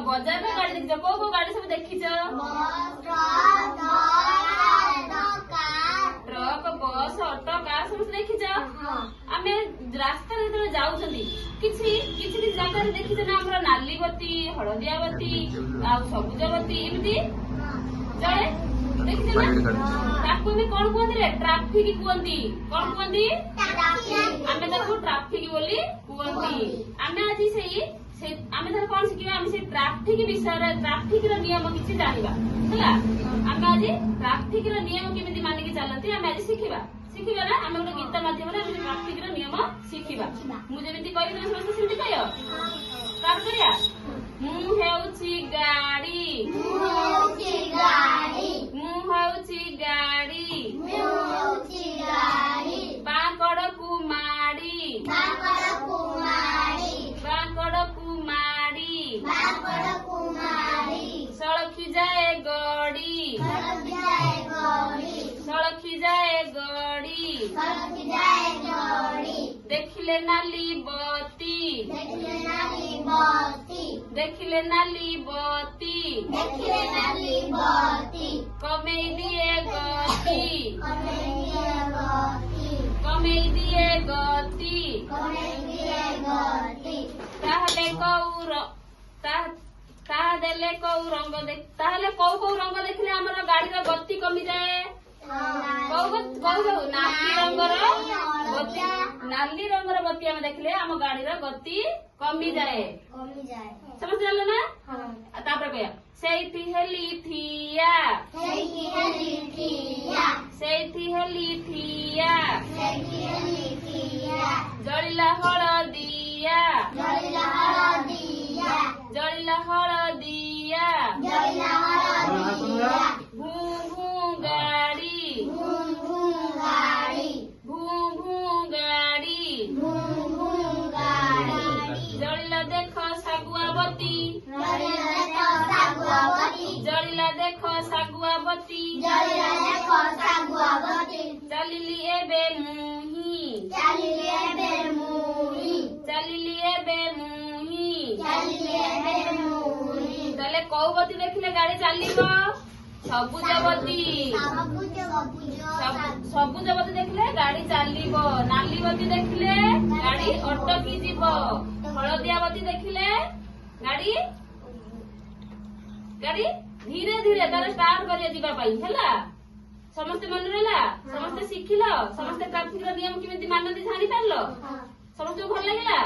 बजार में गाड़ी देखिच को गाड़ी सब देखिच ट्रक बस ऑटो कार सब देखिच आम रास्ता जाऊँगी किसी जगह देखिच ना आम नाली बत्ती हलदिया बत्ती सबुज बत्ती एमती चले देखिच ना कौन कहते ट्राफिक कहती कौन कहती आम ट्राफिक बोली कहती आम आज से आम कौन शिखा आम से ट्राफिक विषय ट्राफिक नियम किसी जानवा है आम आज ट्राफिक नियम केमी मानिक चलती आम आज शिखा शिखा ना आम गोटे गीत माध्यम ट्राफिक नियम शिखा मुझे कह समस्त सेमती कह स्टार्ट करिया मु हेउछि गाड़ी बांकड़ कुमारी सड़की जाए गड़ी देखिले नाली बत्ती कमे दिए गति ताहले कौ रंग देखिले हमर गाड़ी गति कमी जाए नाली रंगर बत्ती आम देखले आम गाड़ी गति कमी जाए समझ जाल ना तापर कह सेठी हेली थिया जलिला हलदिया भू भू गाड़ी जलिला देख सागुआ बत्ती चलिली एबे मुही ताले कौ बत्ती देखिले गाड़ी चलिबो सबुज बत्ती देखिले गाड़ी चलिबो नाली बत्ती देखिले गाड़ी अटकी जीवो हलदिया बत्ती देखिले गाड़ी धीरे धीरे तार स्टार्ट करिया जीवा पाई हैला समस्ते मन रहला समस्ते शिखिल समस्ते ट्राफिक नियम केमिति मानती जानि पारलो समस्त भल लागला।